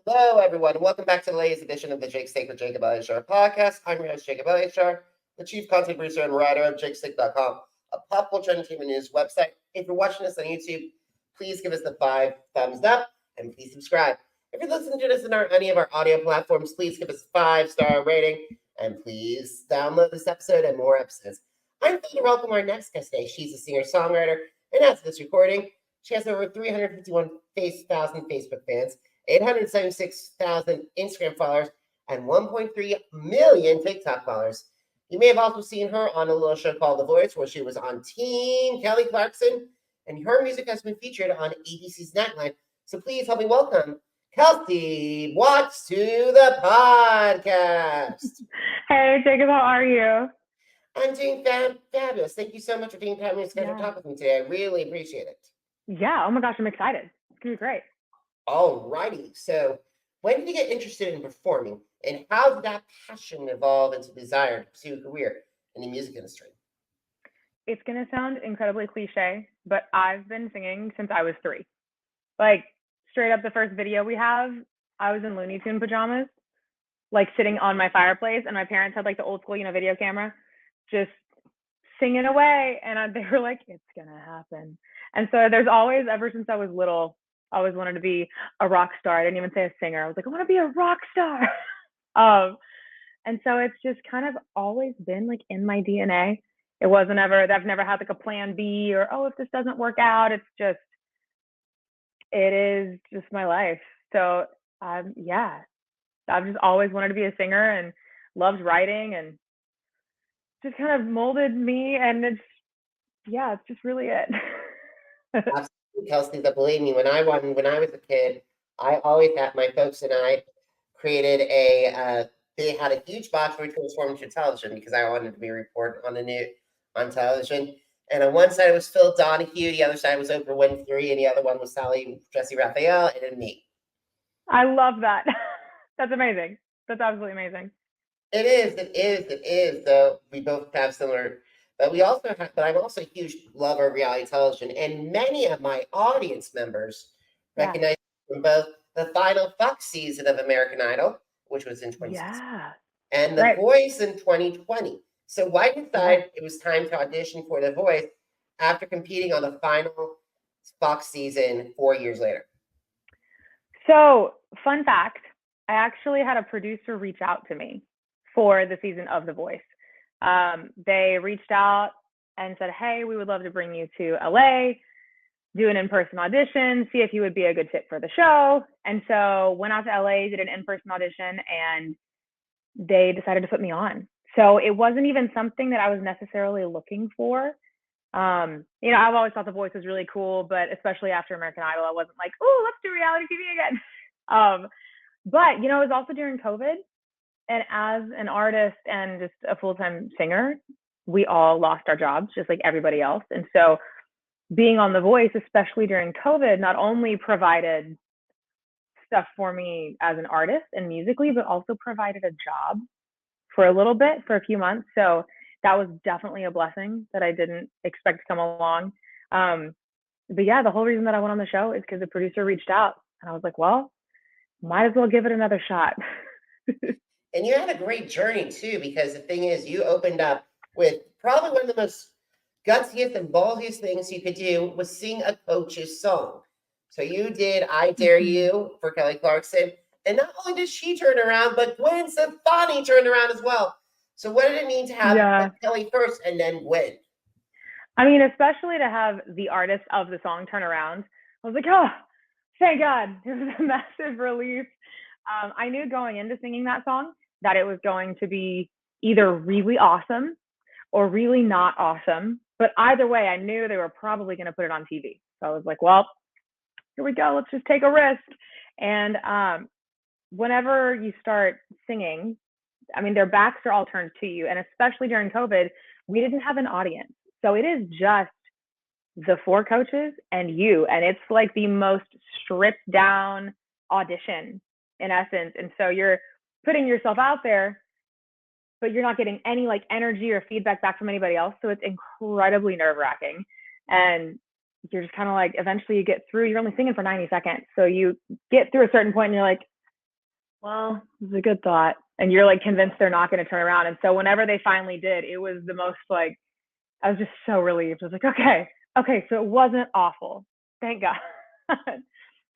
Hello, everyone. Welcome back to the latest edition of the ATCK with Jacob Elyachar Podcast. I'm your host, Jacob Elyachar, the chief content producer and writer of ATCK.com, a pop culture entertainment news website. If you're watching us on YouTube, please give us the 5 thumbs up and please subscribe. If you're listening to this on any of our audio platforms, please give us a 5-star rating and please download this episode and more episodes. I'm thrilled to welcome our next guest today. She's a singer-songwriter, and as of this recording, she has over 351,000 Facebook fans, 876,000 Instagram followers, and 1.3 million TikTok followers. You may have also seen her on a little show called The Voice, where she was on Team Kelly Clarkson, and her music has been featured on ABC's Nightline. So please help me welcome Kelsie Watts to the podcast. Hey, Jacob, how are you? I'm doing fabulous. Thank you so much for taking time to schedule talk with me today. I really appreciate it. Yeah. Oh my gosh, I'm excited. It's gonna be great. Alrighty. So, when did you get interested in performing, and how did that passion evolve into desire to pursue a career in the music industry? It's gonna sound incredibly cliche, but I've been singing since I was 3. Like, straight up, the first video we have, I was in Looney Tune pajamas, like sitting on my fireplace, and my parents had like the old school, video camera, just singing away, and they were like, "It's gonna happen." And so there's always, ever since I was little, I always wanted to be a rock star. I didn't even say a singer. I was like, I want to be a rock star. And so it's just kind of always been like in my DNA. It wasn't ever, I've never had like a plan B or, oh, if this doesn't work out, it is just my life. So yeah, I've just always wanted to be a singer and loved writing, and just kind of molded me. And it's just really it. Absolutely, Kelsie. But believe me, when I was a kid, I always had, my folks and I created they had a huge box where we transformed into television because I wanted to be a reporter on television. And on one side it was Phil Donahue, the other side was Oprah Winfrey, and the other one was Jesse Raphael, and then me. I love that. That's amazing. That's absolutely amazing. It is. Though we both have similar. But I'm also a huge lover of reality television, and many of my audience members recognize from both the final Fox season of American Idol, which was in 2016, and The Voice in 2020. So why decide it was time to audition for The Voice after competing on the final Fox season 4 years later? So, fun fact, I actually had a producer reach out to me for the season of The Voice. They reached out and said, hey, we would love to bring you to LA, do an in-person audition, see if you would be a good fit for the show. And so went out to LA, did an in-person audition, and they decided to put me on. So it wasn't even something that I was necessarily looking for. I've always thought The Voice was really cool, but especially after American Idol, I wasn't like, oh, let's do reality TV again. But, it was also during COVID. And as an artist and just a full-time singer, we all lost our jobs, just like everybody else. And so being on The Voice, especially during COVID, not only provided stuff for me as an artist and musically, but also provided a job for a little bit, for a few months. So that was definitely a blessing that I didn't expect to come along. But yeah, the whole reason that I went on the show is because the producer reached out, and I was like, well, might as well give it another shot. And you had a great journey too, because the thing is, you opened up with probably one of the most gutsiest and ballsiest things you could do was sing a coach's song. So you did I Dare You for Kelly Clarkson. And not only did she turn around, but Gwen Stefani turned around as well. So what did it mean to have Kelly first and then Gwen? I mean, especially to have the artist of the song turn around. I was like, oh, thank God. It was a massive relief. I knew going into singing that song that it was going to be either really awesome or really not awesome. But either way, I knew they were probably going to put it on TV. So I was like, well, here we go. Let's just take a risk. And whenever you start singing, I mean, their backs are all turned to you. And especially during COVID, we didn't have an audience. So it is just the 4 coaches and you. And it's like the most stripped down audition in essence. And so you're putting yourself out there, but you're not getting any like energy or feedback back from anybody else. So it's incredibly nerve-wracking. And you're just kind of like, eventually you get through, you're only singing for 90 seconds. So you get through a certain point and you're like, well, this is a good thought. And you're like convinced they're not going to turn around. And so whenever they finally did, it was the most like, I was just so relieved. I was like, okay, so it wasn't awful. Thank God.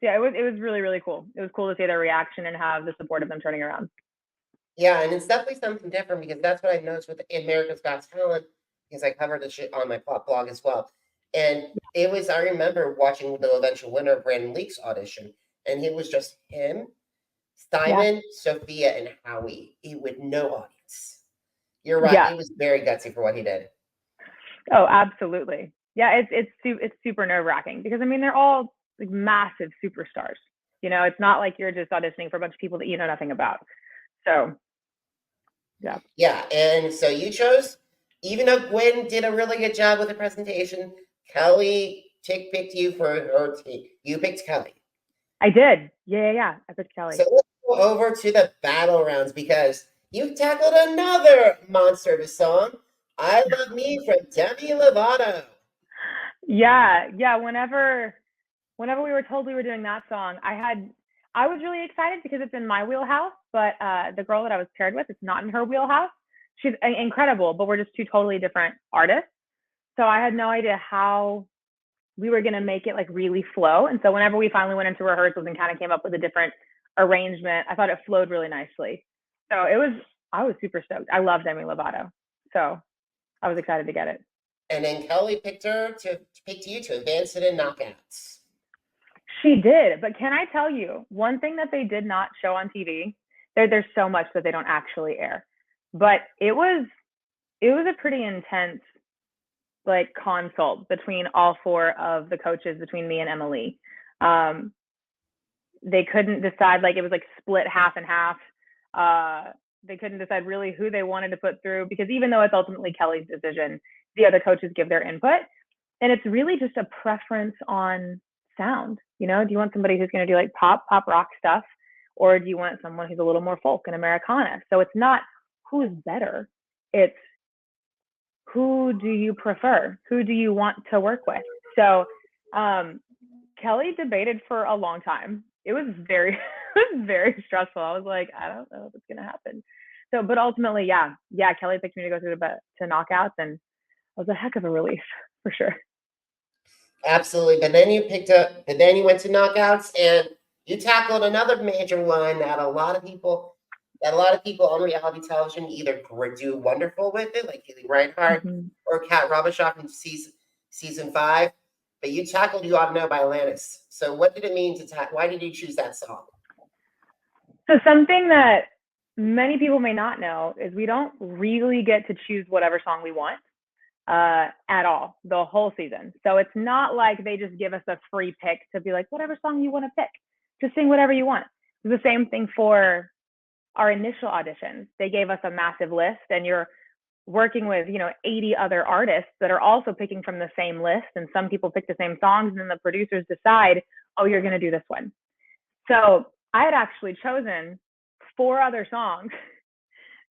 Yeah, it was really, really cool. It was cool to see their reaction and have the support of them turning around. Yeah, and it's definitely something different because that's what I noticed with America's Got Talent, because I covered the shit on my pop blog as well. And it was, I remember watching the eventual winner of Brandon Leake's audition, and it was just him, Simon, Sophia, and Howie, with no audience. You're right. Yeah. He was very gutsy for what he did. Oh, absolutely. Yeah, it's super nerve-wracking because I mean they're all like massive superstars. You know, it's not like you're just auditioning for a bunch of people that you know nothing about. So, yeah. Yeah, and so you chose, even though Gwen did a really good job with the presentation, Kelly picked you for her team. You picked Kelly. I did. Yeah. I picked Kelly. So let's go over to the battle rounds because you tackled another monster of a song, I Love Me from Demi Lovato. Yeah. Whenever we were told we were doing that song, I was really excited because it's in my wheelhouse, but the girl that I was paired with, it's not in her wheelhouse. She's incredible, but we're just two totally different artists. So I had no idea how we were going to make it like really flow. And so whenever we finally went into rehearsals and kind of came up with a different arrangement, I thought it flowed really nicely. So I was super stoked. I love Demi Lovato. So I was excited to get it. And then Kelly picked you to advance it in knockouts. She did, but can I tell you one thing that they did not show on TV? There's so much that they don't actually air, but it was a pretty intense like consult between all four of the coaches, between me and Emily. They couldn't decide, like it was like split half and half. They couldn't decide really who they wanted to put through because even though it's ultimately Kelly's decision, the other coaches give their input, and it's really just a preference on sound. You know, do you want somebody who's going to do like pop rock stuff, or do you want someone who's a little more folk and Americana? So it's not who's better, it's who do you prefer? Who do you want to work with? So Kelly debated for a long time. It was very stressful. I was like, I don't know if it's gonna happen. So, but ultimately, yeah, Kelly picked me to go through to knockouts, and it was a heck of a relief for sure. Absolutely. But then you went to knockouts and you tackled another major one that a lot of people on reality television either do wonderful with it, like Haley Reinhart or Kat Robishoff from season 5. But you tackled You Ought to Know by Alanis. So what did it mean why did you choose that song? So something that many people may not know is we don't really get to choose whatever song we want at all the whole season. So it's not like they just give us a free pick to be like, whatever song you want to pick, just sing whatever you want. It's the same thing for our initial auditions. They gave us a massive list, and you're working with 80 other artists that are also picking from the same list, and some people pick the same songs, and then the producers decide, oh, you're going to do this one. So I had actually chosen 4 other songs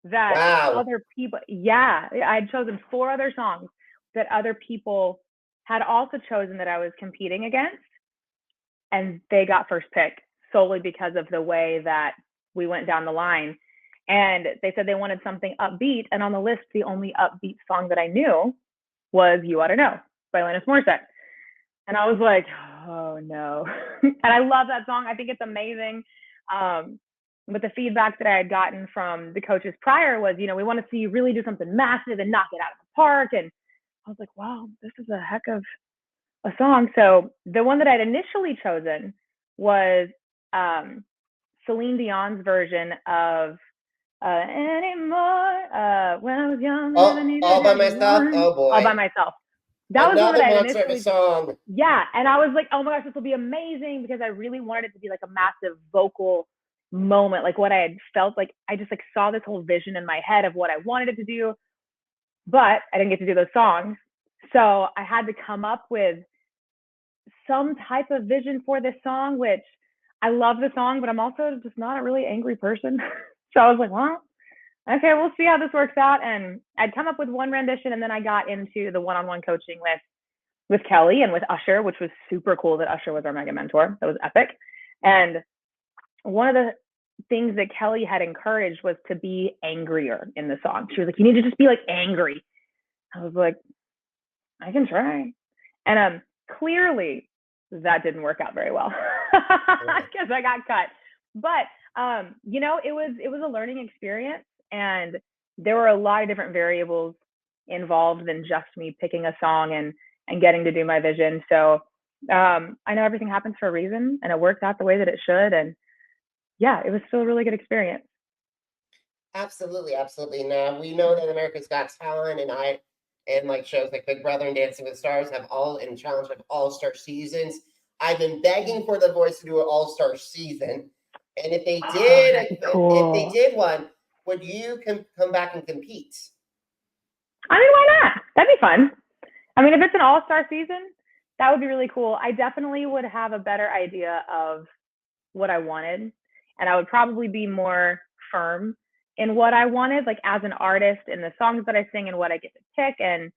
that other people, I'd chosen 4 other songs that other people had also chosen that I was competing against, and they got first pick solely because of the way that we went down the line. And they said they wanted something upbeat, and on the list, the only upbeat song that I knew was You Ought to Know by Alanis Morissette. And I was like, oh no. And I love that song. I think it's amazing. But the feedback that I had gotten from the coaches prior was, we want to see you really do something massive and knock it out of the park. And I was like, wow, this is a heck of a song. So the one that I'd initially chosen was Celine Dion's version of Anymore, when I was young. All by myself? Oh boy. All by myself. That was one that I initially, song. Yeah, and I was like, oh my gosh, this will be amazing, because I really wanted it to be like a massive vocal moment, like what I had felt like. I just like saw this whole vision in my head of what I wanted it to do, but I didn't get to do those songs. So I had to come up with some type of vision for this song, which I love the song, but I'm also just not a really angry person. So I was like, well, okay, we'll see how this works out. And I'd come up with one rendition, and then I got into the one-on-one coaching with Kelly and with Usher, which was super cool that Usher was our mega mentor. That was epic. And one of the things that Kelly had encouraged was to be angrier in the song. She was like, you need to just be like angry. I was like, I can try. And clearly that didn't work out very well because I got cut. But you know, it was a learning experience, and there were a lot of different variables involved than just me picking a song and getting to do my vision. So I know everything happens for a reason, and it worked out the way that it should. And yeah, it was still a really good experience. Absolutely, absolutely. Now we know that America's Got Talent and like shows like Big Brother and Dancing with the Stars have challenge of all-star seasons. I've been begging for The Voice to do an all-star season, and if they did, cool. if they did one, would you come back and compete? I mean, why not? That'd be fun. I mean, if it's an all-star season, that would be really cool. I definitely would have a better idea of what I wanted, and I would probably be more firm in what I wanted, like as an artist, in the songs that I sing and what I get to pick, and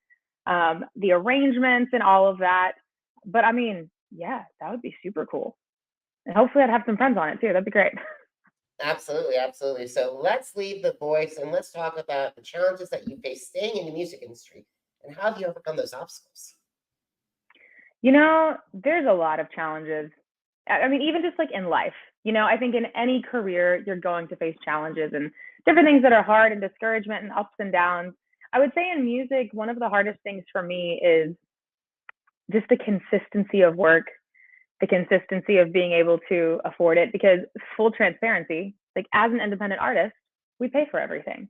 the arrangements and all of that. But I mean, yeah, that would be super cool. And hopefully I'd have some friends on it too. That'd be great. Absolutely, absolutely. So let's leave The Voice and let's talk about the challenges that you face staying in the music industry and how have you overcome those obstacles? You know, there's a lot of challenges. I mean, even just like in life, you know, I think in any career, you're going to face challenges and different things that are hard and discouragement and ups and downs. I would say in music, one of the hardest things for me is just the consistency of work, the consistency of being able to afford it, because full transparency, like as an independent artist, we pay for everything.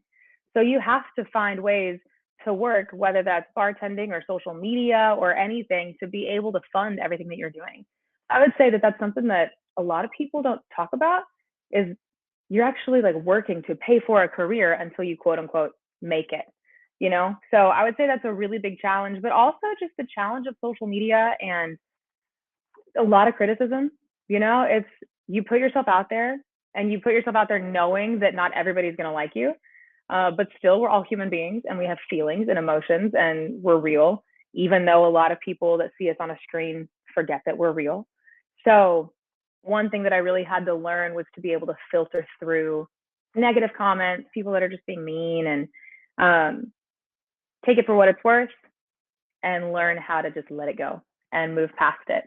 So you have to find ways to work, whether that's bartending or social media or anything, to be able to fund everything that you're doing. I would say that that's something that a lot of people don't talk about, is you're actually like working to pay for a career until you quote unquote make it, you know? So I would say that's a really big challenge, but also just the challenge of social media and a lot of criticism. You know, it's, you put yourself out there, and you put yourself out there knowing that not everybody's going to like you. But still, we're all human beings and we have feelings and emotions and we're real, even though a lot of people that see us on a screen forget that we're real. So one thing that I really had to learn was to be able to filter through negative comments, people that are just being mean, and take it for what it's worth and learn how to just let it go and move past it.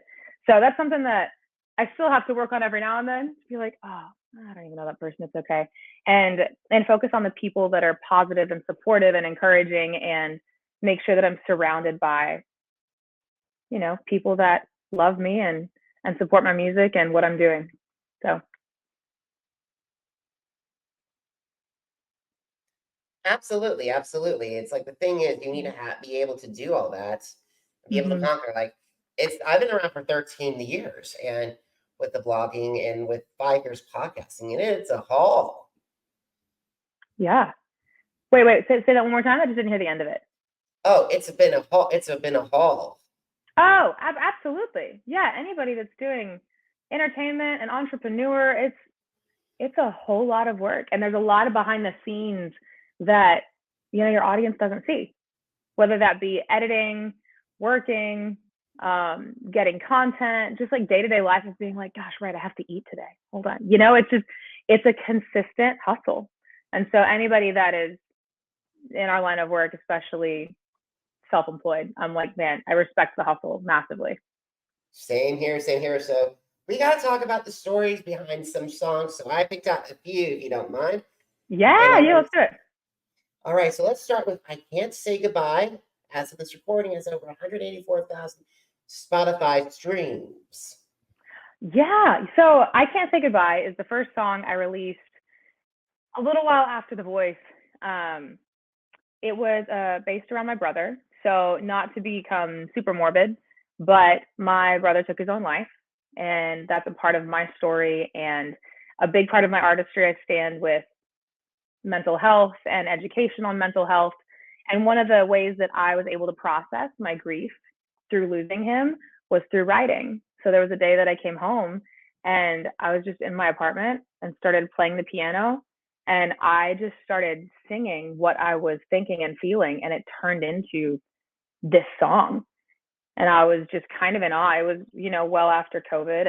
So that's something that I still have to work on every now and then, to be like, oh, I don't even know that person, it's okay. And focus on the people that are positive and supportive and encouraging, and make sure that I'm surrounded by, you know, people that love me and support my music and what I'm doing. So. Absolutely, absolutely. It's like the thing is, you need to be able to do all that, be able to conquer. Like I've been around for 13 years, and with the blogging and with 5 years podcasting, and it's a haul. Yeah. Wait. Say that one more time. I just didn't hear the end of it. Oh, it's been a haul. It's been a haul. Oh, absolutely. Yeah. Anybody that's doing entertainment and entrepreneur, it's a whole lot of work, and there's a lot of behind the scenes that, you know, your audience doesn't see, whether that be editing, working, getting content, just like day-to-day life of being like, gosh, right, I have to eat today. Hold on. You know, it's a consistent hustle. And so anybody that is in our line of work, especially self-employed, I'm like, man, I respect the hustle massively. Same here, same here. So we got to talk about the stories behind some songs. So I picked out a few, if you don't mind. Yeah, let's do it. All right, so let's start with I Can't Say Goodbye. As of this recording, has over 184,000 Spotify streams. Yeah, so I Can't Say Goodbye is the first song I released a little while after The Voice. It was based around my brother. So not to become super morbid, but my brother took his own life, and that's a part of my story and a big part of my artistry. I stand with mental health and education on mental health. And one of the ways that I was able to process my grief through losing him was through writing. So there was a day that I came home and I was just in my apartment and started playing the piano. And I just started singing what I was thinking and feeling. And it turned into this song. And I was just kind of in awe. It was, you know, well after COVID,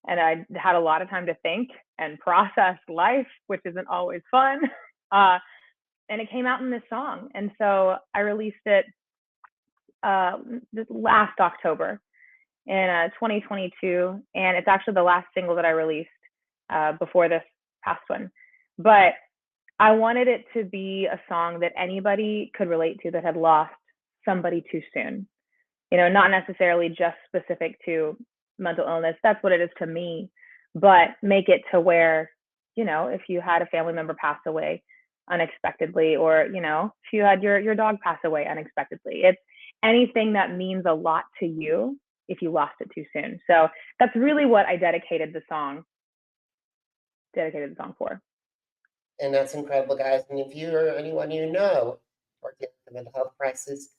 and I had a lot of time to think and process life, which isn't always fun. And it came out in this song. And so I released it last October in 2022. And it's actually the last single that I released before this past one. But I wanted it to be a song that anybody could relate to that had lost somebody too soon. You know, not necessarily just specific to mental illness. That's what it is to me. But make it to where, you know, if you had a family member pass away unexpectedly, or, you know, if you had your dog pass away unexpectedly, it's anything that means a lot to you if you lost it too soon. So that's really what I dedicated the song for. And that's incredible, guys. And if you or anyone you know are dealing with a mental health crisis,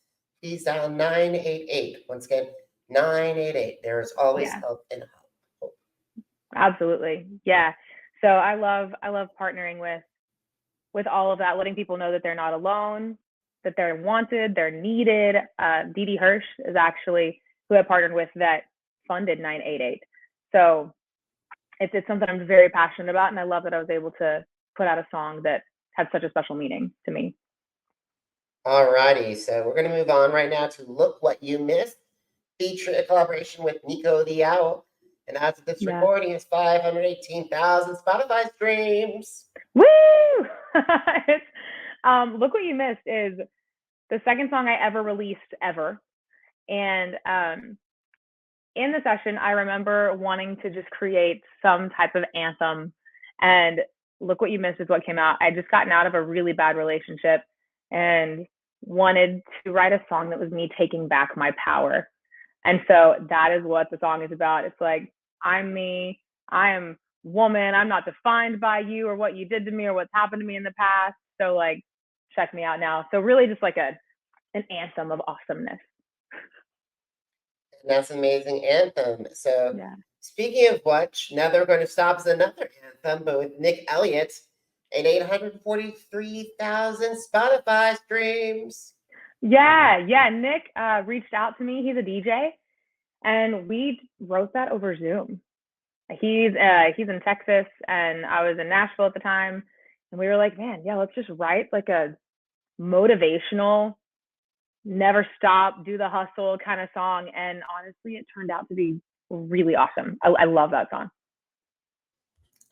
please dial 988. Once again, 988. There is always help and hope. Absolutely. Yeah. So I love partnering with all of that, letting people know that they're not alone, that they're wanted, they're needed. Dee Dee Hirsch is actually who I partnered with that funded 988. So it's something I'm very passionate about, and I love that I was able to put out a song that had such a special meaning to me. All righty, so we're going to move on right now to Look What You Missed, featuring a collaboration with Nico the Owl. And as of this recording, it's 518,000 Spotify streams. Woo! Look What You Missed is the second song I ever released ever. And in the session, I remember wanting to just create some type of anthem. And Look What You Missed is what came out. I just gotten out of a really bad relationship and wanted to write a song that was me taking back my power. And so that is what the song is about. It's like, I'm me, I am woman, I'm not defined by you or what you did to me or what's happened to me in the past. So like, check me out now. So really just like an anthem of awesomeness. And that's an amazing anthem. So speaking of which, now they're going to stop as another anthem, but with Nick Elliott and 843,000 Spotify streams. Yeah. Nick reached out to me. He's a DJ, and we wrote that over Zoom. He's in Texas, and I was in Nashville at the time, and we were like, man, let's just write like a motivational, never stop, do the hustle kind of song. And honestly, it turned out to be really awesome. I love that song.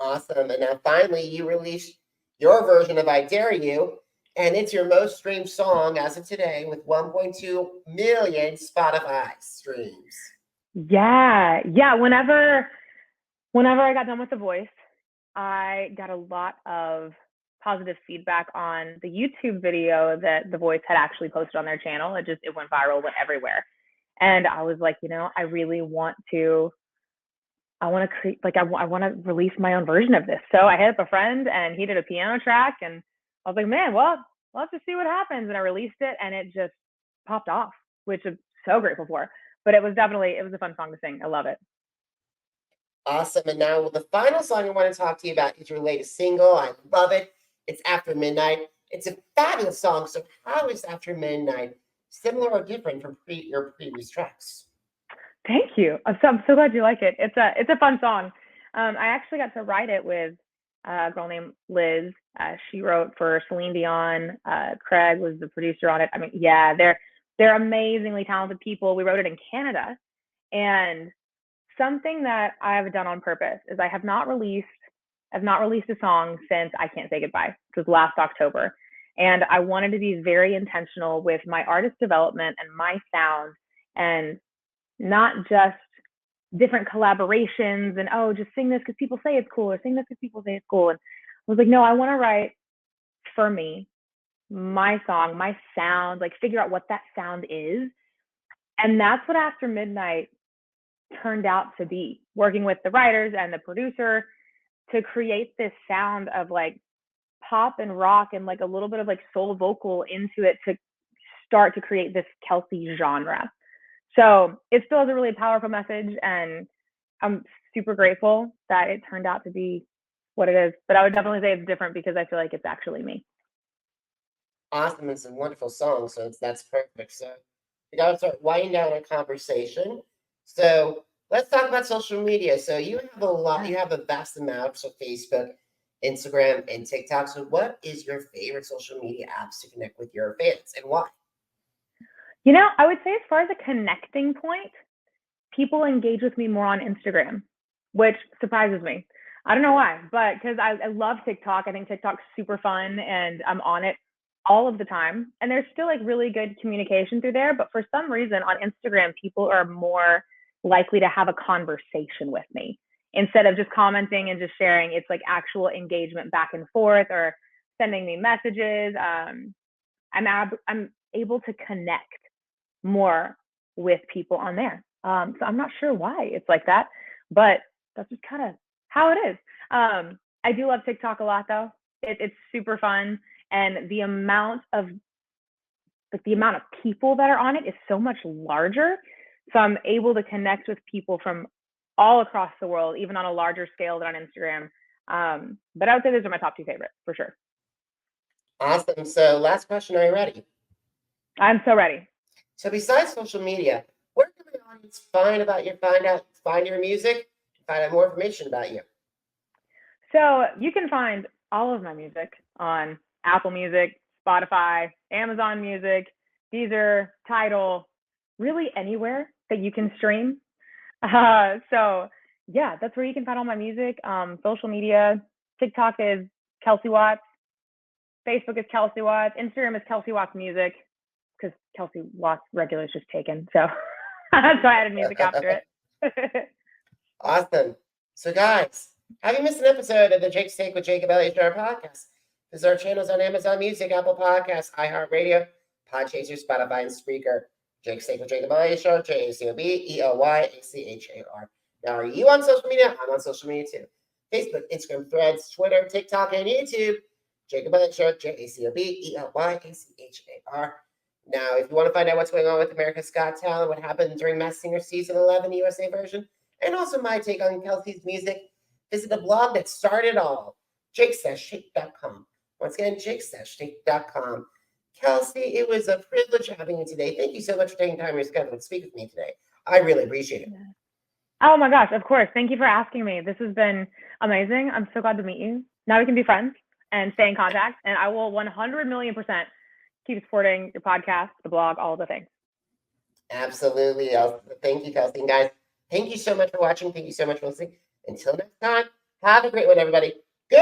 Awesome. And now finally, you released your version of I Dare You, and it's your most streamed song as of today with 1.2 million Spotify streams. Yeah. Whenever I got done with The Voice, I got a lot of positive feedback on the YouTube video that The Voice had actually posted on their channel. It went viral, went everywhere. And I was like, I really want to create, like, I want to release my own version of this. So I hit up a friend, and he did a piano track, and I was like, man, well, let's just see what happens. And I released it, and it just popped off, which I'm so grateful for. But it was a fun song to sing. I love it. Awesome. And now the final song I want to talk to you about is your latest single. I love it. It's After Midnight. It's a fabulous song. So how is After Midnight similar or different from your previous tracks? Thank you. I'm so glad you like it. It's a fun song. I actually got to write it with a girl named Liz. She wrote for Celine Dion. Craig was the producer on it. I mean, they're amazingly talented people. We wrote it in Canada. And something that I have done on purpose is I have not released a song since I Can't Say Goodbye, which was last October. And I wanted to be very intentional with my artist development and my sound, and not just different collaborations and, just sing this because people say it's cool, or sing this because people say it's cool. And I was like, no, I want to write for me, my song, my sound, like figure out what that sound is. And that's what After Midnight turned out to be, working with the writers and the producer to create this sound of like pop and rock and like a little bit of like soul vocal into it to start to create this Kelsie genre. So it still has a really powerful message, and I'm super grateful that it turned out to be what it is. But I would definitely say it's different because I feel like it's actually me. Awesome. It's a wonderful song. So that's perfect. So we got to start winding down our conversation. So let's talk about social media. So you have a lot, you have a vast amount of Facebook, Instagram, and TikTok. So what is your favorite social media apps to connect with your fans and why? I would say as far as a connecting point, people engage with me more on Instagram, which surprises me. I don't know why, but because I love TikTok. I think TikTok's super fun and I'm on it all of the time. And there's still like really good communication through there. But for some reason on Instagram, people are more likely to have a conversation with me instead of just commenting and just sharing. It's like actual engagement back and forth or sending me messages. I'm able to connect more with people on there. So I'm not sure why it's like that, but that's just kind of how it is. I do love TikTok a lot though. It's super fun. And the amount of people that are on it is so much larger. So I'm able to connect with people from all across the world, even on a larger scale than on Instagram. But I would say those are my top two favorites for sure. Awesome. So last question, are you ready? I'm so ready. So besides social media, where can the audience find your music, find out more information about you? So you can find all of my music on Apple Music, Spotify, Amazon Music, Deezer, Tidal, really anywhere that you can stream. So yeah, that's where you can find all my music. Social media, TikTok is Kelsie Watts, Facebook is Kelsie Watts, Instagram is Kelsie Watts Music, because Kelsie Watts regular is just taken. So that's why I added music after it. Awesome. So guys, have you missed an episode of the Jake Steak with Jacob Elyachar Podcast? Visit our channels on Amazon Music, Apple Podcasts, iHeartRadio, Podchaser, Spotify, and Spreaker. Jake Steak with Jacob Elyachar, JACOBELYACHAR. Now, are you on social media? I'm on social media too. Facebook, Instagram, Threads, Twitter, TikTok, and YouTube. Jacob Elyachar, JACOBELYACHAR. Now, if you want to find out what's going on with America's Got Talent, what happened during Masked Singer Season 11 USA version, and also my take on Kelsie's music, visit the blog that started all, jakesashake.com. Once again, jakesashake.com. Kelsie, it was a privilege having you today. Thank you so much for taking time in your schedule to speak with me today. I really appreciate it. Oh my gosh, of course. Thank you for asking me. This has been amazing. I'm so glad to meet you. Now we can be friends and stay in contact. And I will 100,000,000% keep supporting your podcast, the blog, all the things. Absolutely. Thank you, Kelsie. And guys, thank you so much for watching. Thank you so much for listening. Until next time, have a great one, everybody. Good